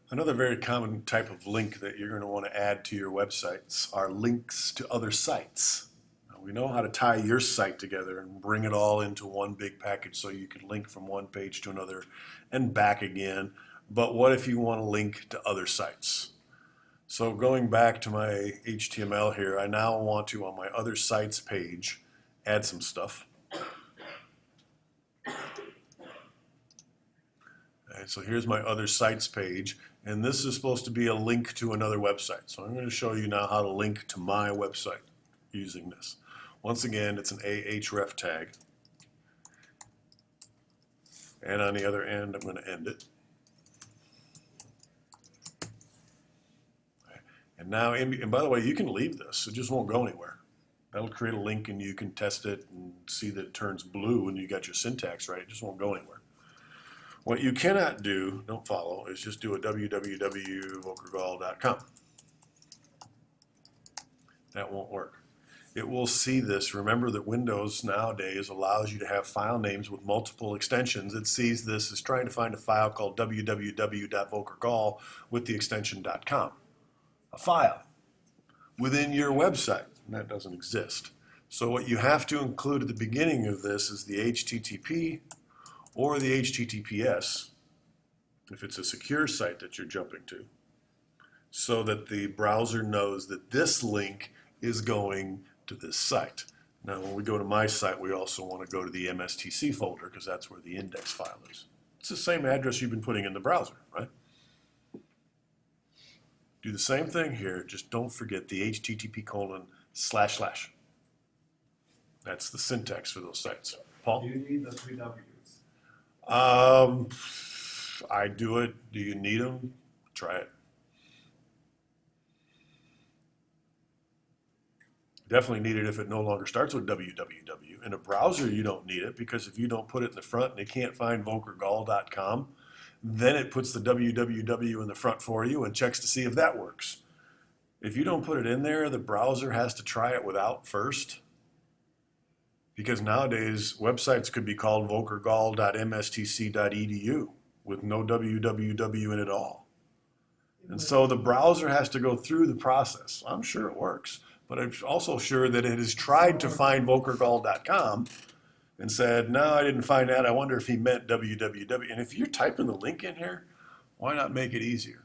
Another very common type of link that you're going to want to add to your websites are links to other sites. Now, we know how to tie your site together and bring it all into one big package so you can link from one page to another and back again. But what if you want to link to other sites? So going back to my HTML here, I now want to, on my other sites page, add some stuff. Okay, so here's my other sites page, and this is supposed to be a link to another website. So I'm going to show you now how to link to my website using this. Once again, it's an ahref tag. And on the other end, I'm going to end it. And now, and by the way, you can leave this. It just won't go anywhere. That'll create a link and you can test it and see that it turns blue and you got your syntax right. It just won't go anywhere. What you cannot do, don't follow, is just do a www.volkergall.com. That won't work. It will see this. Remember that Windows nowadays allows you to have file names with multiple extensions. It sees this as trying to find a file called www.volkergall with the extension .com. A file within your website, and that doesn't exist. So what you have to include at the beginning of this is the HTTP or the HTTPS, if it's a secure site that you're jumping to, so that the browser knows that this link is going to this site. Now when we go to my site, we also want to go to the MSTC folder because that's where the index file is. It's the same address you've been putting in the browser, right? Do the same thing here, just don't forget the http://. That's the syntax for those sites. Paul? Do you need the three W's? I do it. Do you need them? Try it. Definitely need it if it no longer starts with www. In a browser, you don't need it because if you don't put it in the front and it can't find volkergall.com, then it puts the www in the front for you and checks to see if that works. If you don't put it in there, the browser has to try it without first. Because nowadays, websites could be called volkergall.mstc.edu with no www in it all. And so the browser has to go through the process. I'm sure it works, but I'm also sure that it has tried to find volkergall.com and said, no, I didn't find that. I wonder if he meant www. And if you're typing the link in here, why not make it easier?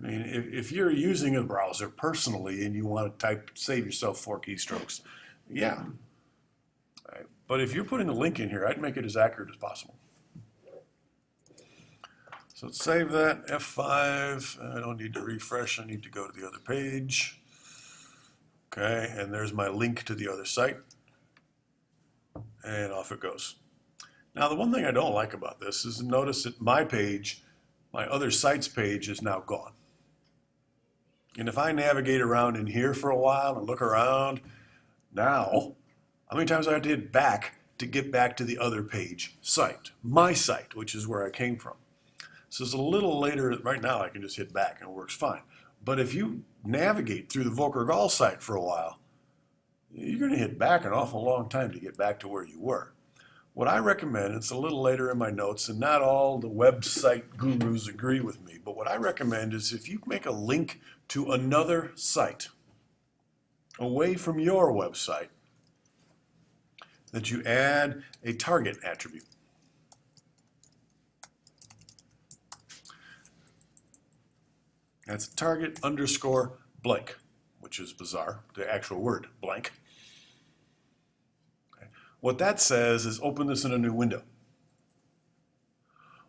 I mean, if you're using a browser personally and you want to type, save yourself 4 keystrokes, yeah. Right. But if you're putting the link in here, I'd make it as accurate as possible. So let's save that, F5. I don't need to refresh. I need to go to the other page. Okay, and there's my link to the other site. And off it goes. Now the one thing I don't like about this is notice that my page, my other sites page is now gone. And if I navigate around in here for a while and look around, now, how many times do I have to hit back to get back to the other page site, my site, which is where I came from. So it's a little later, right now I can just hit back and it works fine. But if you navigate through the Volkergall site for a while, you're going to hit back an awful long time to get back to where you were. What I recommend, it's a little later in my notes, and not all the website gurus agree with me, but what I recommend is if you make a link to another site away from your website, that you add a target attribute. That's target underscore blank, which is bizarre, the actual word blank. Okay. What that says is open this in a new window.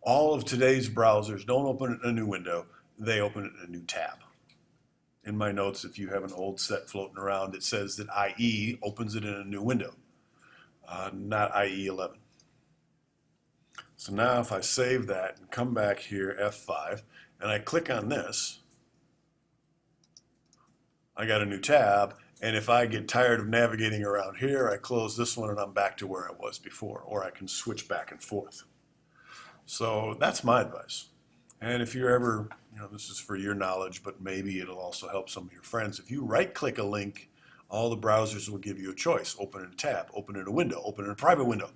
All of today's browsers don't open it in a new window, they open it in a new tab. In my notes, if you have an old set floating around, it says that IE opens it in a new window, not IE 11. So now if I save that and come back here, F5, and I click on this, I got a new tab, and if I get tired of navigating around here, I close this one and I'm back to where I was before, or I can switch back and forth. So that's my advice. And if you're ever, this is for your knowledge, but maybe it'll also help some of your friends. If you right-click a link, all the browsers will give you a choice. Open in a tab, open in a window, open in a private window.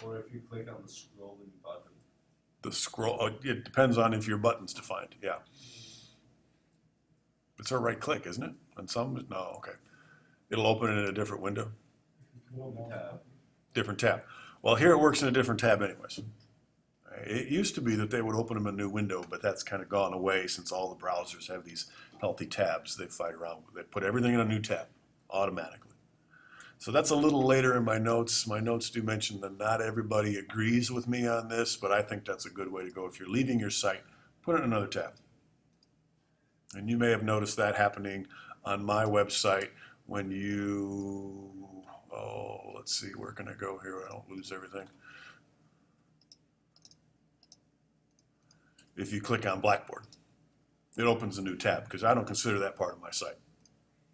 Or if you click on the scrolling button. The scroll, it depends on if your button's defined, yeah. It's a right click, isn't it? On some, no, okay. It'll open it in a different window, different tab. Well, here it works in a different tab anyways. It used to be that they would open them in a new window, but that's kind of gone away since all the browsers have these healthy tabs they fight around with. They put everything in a new tab automatically. So that's a little later in my notes. My notes do mention that not everybody agrees with me on this, but I think that's a good way to go. If you're leaving your site, put it in another tab. And you may have noticed that happening on my website when you, oh, let's see, where can I go here? I don't lose everything. If you click on Blackboard, it opens a new tab because I don't consider that part of my site.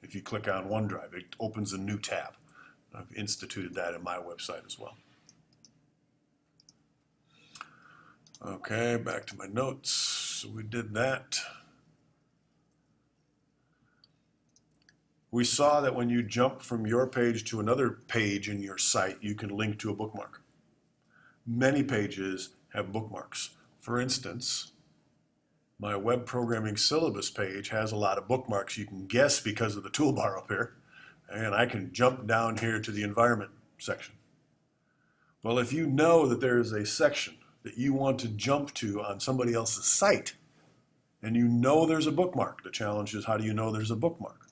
If you click on OneDrive, it opens a new tab. I've instituted that in my website as well. Okay, back to my notes. So we did that. We saw that when you jump from your page to another page in your site, you can link to a bookmark. Many pages have bookmarks. For instance, my web programming syllabus page has a lot of bookmarks. You can guess because of the toolbar up here. And I can jump down here to the environment section. Well, if you know that there is a section that you want to jump to on somebody else's site, and you know there's a bookmark, the challenge is how do you know there's a bookmark?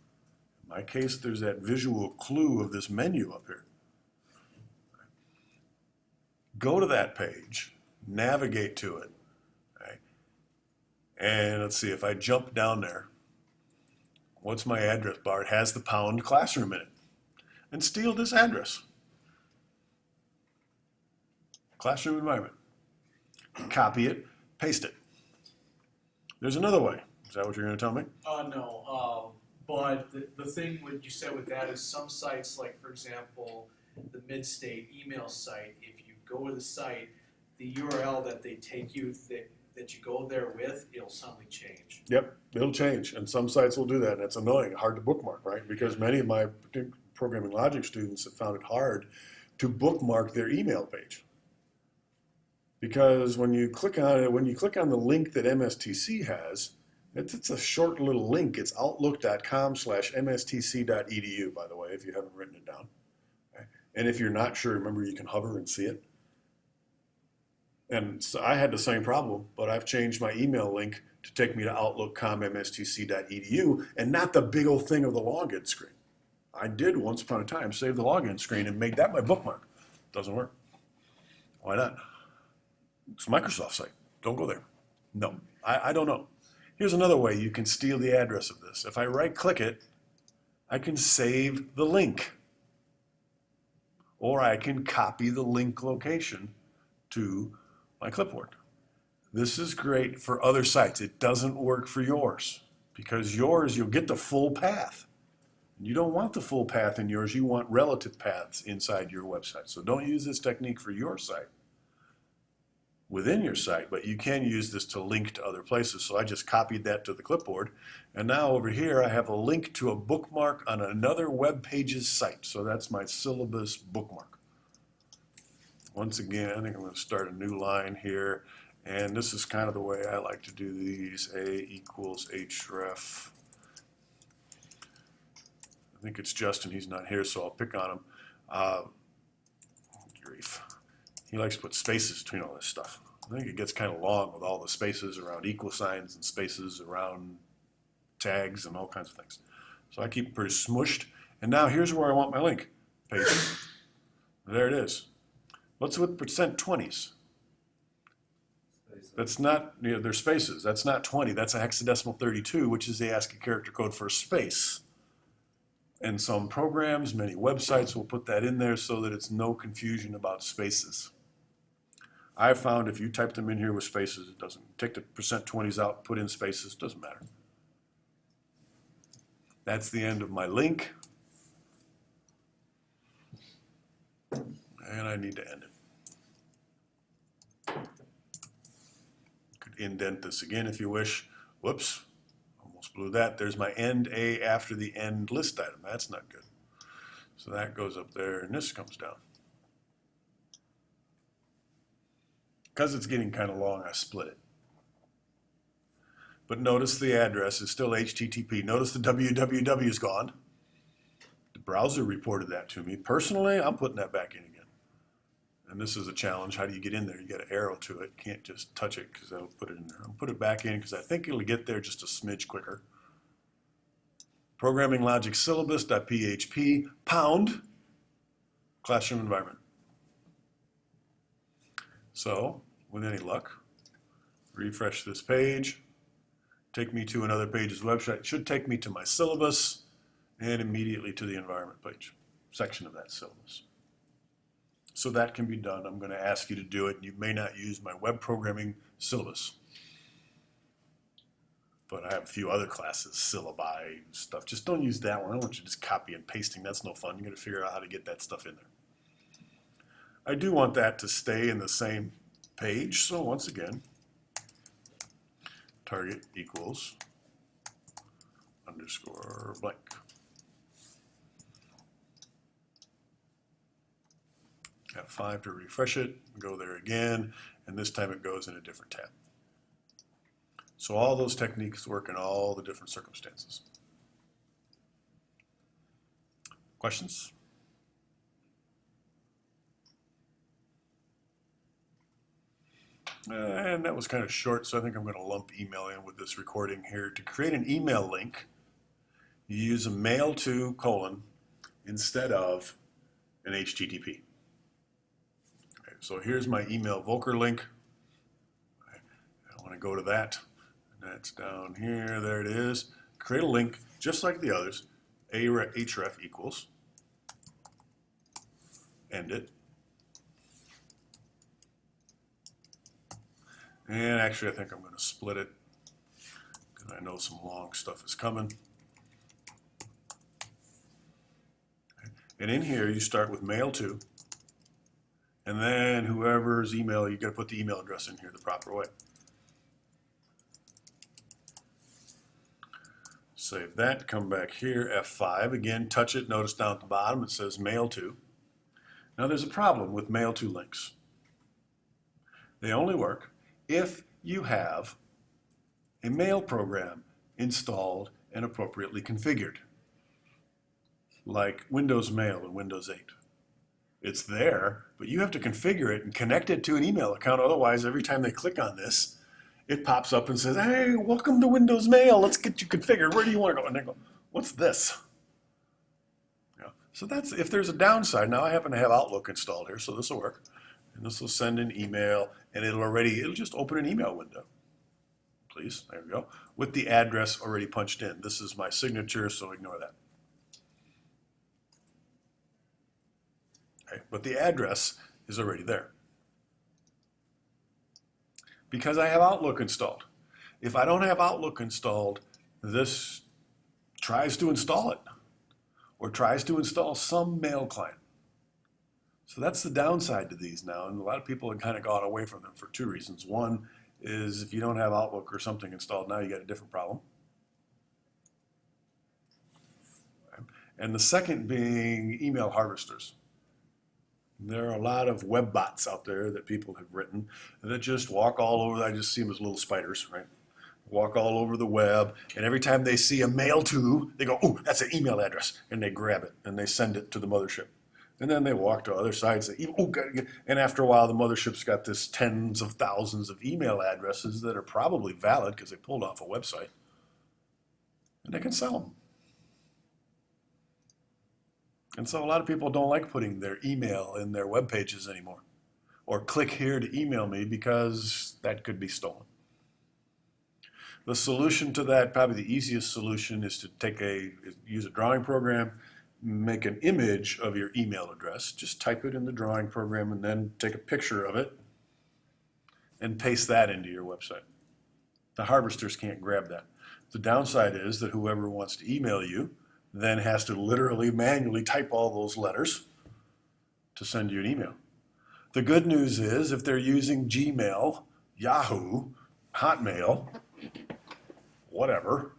In my case, there's that visual clue of this menu up here. Go to that page, navigate to it, okay? And let's see, if I jump down there, what's my address bar? It has the pound classroom in it. And steal this address. Classroom environment. Copy it, paste it. There's another way. Is that what you're going to tell me? No. But the thing what you said with that is some sites, like for example, the Midstate email site, if you go to the site, the URL that they take you, that you go there with, it'll suddenly change. Yep, it'll change. And some sites will do that. And it's annoying, hard to bookmark, right? Because many of my programming logic students have found it hard to bookmark their email page. Because when you click on it, when you click on the link that MSTC has, it's a short little link. It's outlook.com/mstc.edu, by the way, if you haven't written it down. Okay? And if you're not sure, remember you can hover and see it. And so I had the same problem, but I've changed my email link to take me to outlook.com/mstc.edu and not the big old thing of the login screen. I did once upon a time save the login screen and make that my bookmark. Doesn't work. Why not? It's a Microsoft site. Don't go there. No, I don't know. Here's another way you can steal the address of this. If I right-click it, I can save the link. Or I can copy the link location to my clipboard. This is great for other sites. It doesn't work for yours because yours, you'll get the full path. You don't want the full path in yours. You want relative paths inside your website. So don't use this technique for your site within your site, but you can use this to link to other places. So I just copied that to the clipboard. And now over here, I have a link to a bookmark on another web page's site. So that's my syllabus bookmark. Once again, I think I'm going to start a new line here. And this is kind of the way I like to do these. A equals href. I think it's Justin. He's not here, so I'll pick on him. Grief. He likes to put spaces between all this stuff. I think it gets kind of long with all the spaces around equal signs and spaces around tags and all kinds of things. So I keep it pretty smushed. And now here's where I want my link. Paste it. There it is. What's with %20s? That's not, they're spaces. That's not 20. That's a hexadecimal 32, which is the ASCII character code for a space. And some programs, many websites will put that in there so that it's no confusion about spaces. I found if you type them in here with spaces, it doesn't. Take the %20s out, put in spaces, doesn't matter. That's the end of my link. And I need to end it. Could indent this again if you wish. Whoops, almost blew that. There's my end A after the end list item. That's not good. So that goes up there and this comes down. Because it's getting kind of long, I split it. But notice the address is still HTTP. Notice the www is gone. The browser reported that to me. Personally, I'm putting that back in again. And this is a challenge. How do you get in there? You got an arrow to it. You can't just touch it because that'll put it in there. I'll put it back in because I think it'll get there just a smidge quicker. Programming logic syllabus.php pound classroom environment. So, with any luck, refresh this page, take me to another page's website. It should take me to my syllabus and immediately to the environment page, section of that syllabus. So that can be done. I'm going to ask you to do it. You may not use my web programming syllabus, but I have a few other classes, syllabi stuff. Just don't use that one. I don't want you just copy and pasting. That's no fun. You got to figure out how to get that stuff in there. I do want that to stay in the same page. So once again, target equals underscore blank. F5 to refresh it, go there again, and this time it goes in a different tab. So all those techniques work in all the different circumstances. Questions? And that was kind of short, so I think I'm going to lump email in with this recording here. To create an email link, you use a mail to : instead of an HTTP. So here's my email Volcker link. I want to go to that. That's down here. There it is. Create a link just like the others. href equals. End it. And actually, I think I'm going to split it because I know some long stuff is coming. And in here, you start with mail to. And then whoever's email, you got to put the email address in here the proper way. Save that, come back here, F5. Again, touch it, notice down at the bottom it says mail to. Now there's a problem with mail to links. They only work if you have a mail program installed and appropriately configured, like Windows Mail and Windows 8. It's there, but you have to configure it and connect it to an email account. Otherwise, every time they click on this, it pops up and says, hey, welcome to Windows Mail. Let's get you configured. Where do you want to go? And they go, what's this? Yeah. So that's, if there's a downside, now I happen to have Outlook installed here, so this will work. And this will send an email, and it'll just open an email window. Please, there we go. With the address already punched in. This is my signature, so ignore that. Okay, but the address is already there, because I have Outlook installed. If I don't have Outlook installed, this tries to install it or tries to install some mail client. So that's the downside to these now, and a lot of people have kind of gone away from them for two reasons. One is if you don't have Outlook or something installed now, you got a different problem. And the second being email harvesters. There are a lot of web bots out there that people have written that just walk all over. I just see them as little spiders, right? Walk all over the web, and every time they see a mail to, they go, oh, that's an email address, and they grab it, and they send it to the mothership. And then they walk to other sites, and after a while, the mothership's got this tens of thousands of email addresses that are probably valid because they pulled off a website, and they can sell them. And so a lot of people don't like putting their email in their web pages anymore, or click here to email me, because that could be stolen. The solution to that, probably the easiest solution, is to use a drawing program, make an image of your email address, just type it in the drawing program and then take a picture of it and paste that into your website. The harvesters can't grab that. The downside is that whoever wants to email you then has to literally manually type all those letters to send you an email. The good news is if they're using Gmail, Yahoo, Hotmail, whatever,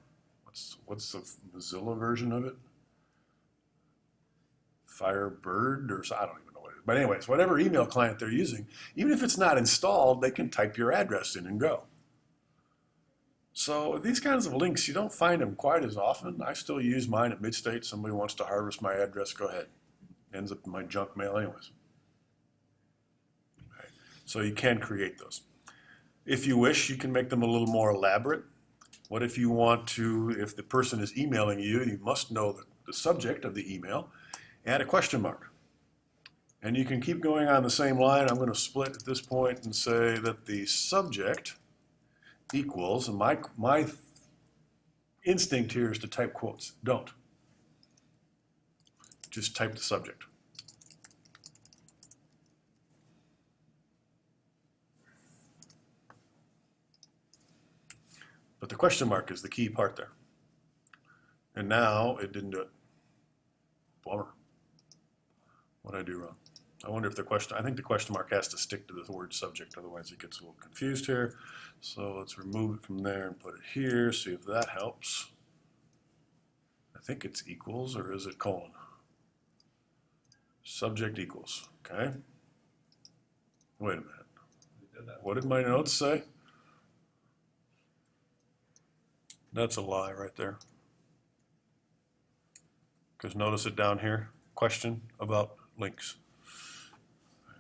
what's the Mozilla version of it? Firebird, or I don't even know what it But anyways, whatever email client they're using, even if it's not installed, they can type your address in and go. So these kinds of links, you don't find them quite as often. I still use mine at Midstate. Somebody wants to harvest my address, go ahead. Ends up in my junk mail anyways. Okay. So you can create those. If you wish, you can make them a little more elaborate. What if you want to, if the person is emailing you, you must know the subject of the email, add a question mark. And you can keep going on the same line. I'm going to split at this point and say that the subject equals, and my instinct here is to type quotes. Don't. Just type the subject. But the question mark is the key part there. And now it didn't do it. Bummer. What did I do wrong? I wonder if I think the question mark has to stick to the word subject, otherwise it gets a little confused here. So let's remove it from there and put it here, see if that helps. I think it's equals, or is it colon? Subject equals, okay? Wait a minute. What did my notes say? That's a lie right there. Because notice it down here, question about links.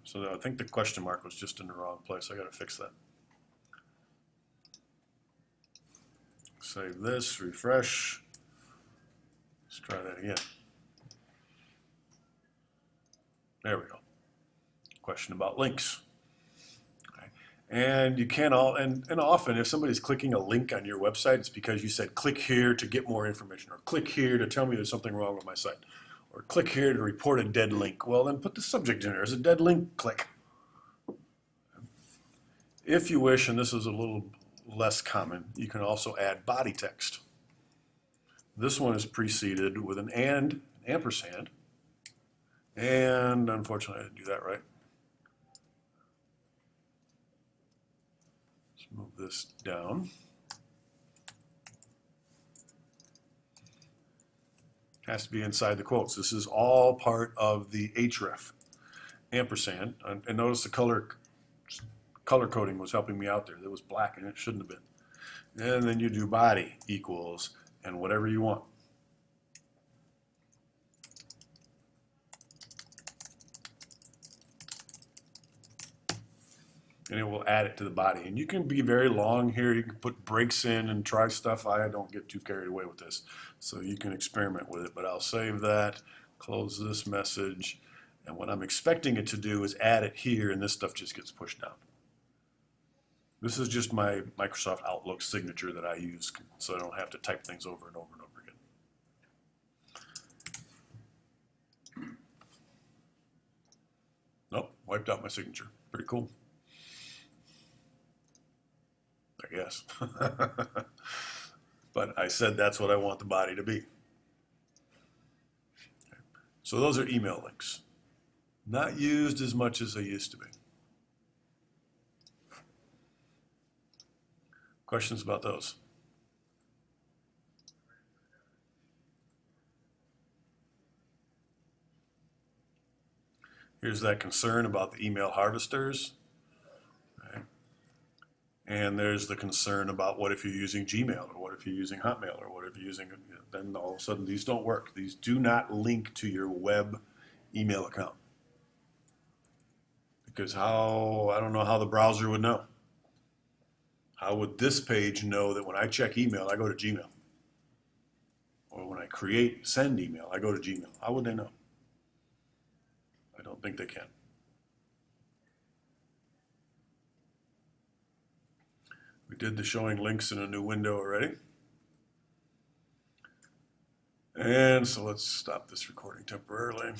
So I think the question mark was just in the wrong place. I got to fix that. Save this, refresh. Let's try that again. There we go. Question about links. Okay. And you can and often if somebody's clicking a link on your website, it's because you said click here to get more information, or click here to tell me there's something wrong with my site, or click here to report a dead link. Well, then put the subject in there. There's a dead link, click. If you wish, and this is a little less common, you can also add body text. This one is preceded with an ampersand, and unfortunately I didn't do that right. Let's move this down. Has to be inside the quotes. This is all part of the href, ampersand, and notice the color coding was helping me out there. It was black and it shouldn't have been. And then you do body equals and whatever you want. And it will add it to the body. And you can be very long here. You can put breaks in and try stuff. I don't get too carried away with this. So you can experiment with it. But I'll save that, close this message. And what I'm expecting it to do is add it here, and this stuff just gets pushed down. This is just my Microsoft Outlook signature that I use, so I don't have to type things over and over and over again. Nope, wiped out my signature. Pretty cool. I guess. But I said that's what I want the body to be. Okay. So those are email links. Not used as much as they used to be. Questions about those? Here's that concern about the email harvesters. Okay. And there's the concern about what if you're using Gmail, or what if you're using Hotmail, or what if you're using, then all of a sudden these don't work. These do not link to your web email account. Because I don't know how the browser would know. How would this page know that when I check email, I go to Gmail? Or when I send email, I go to Gmail? How would they know? I don't think they can. We did the showing links in a new window already. And so let's stop this recording temporarily.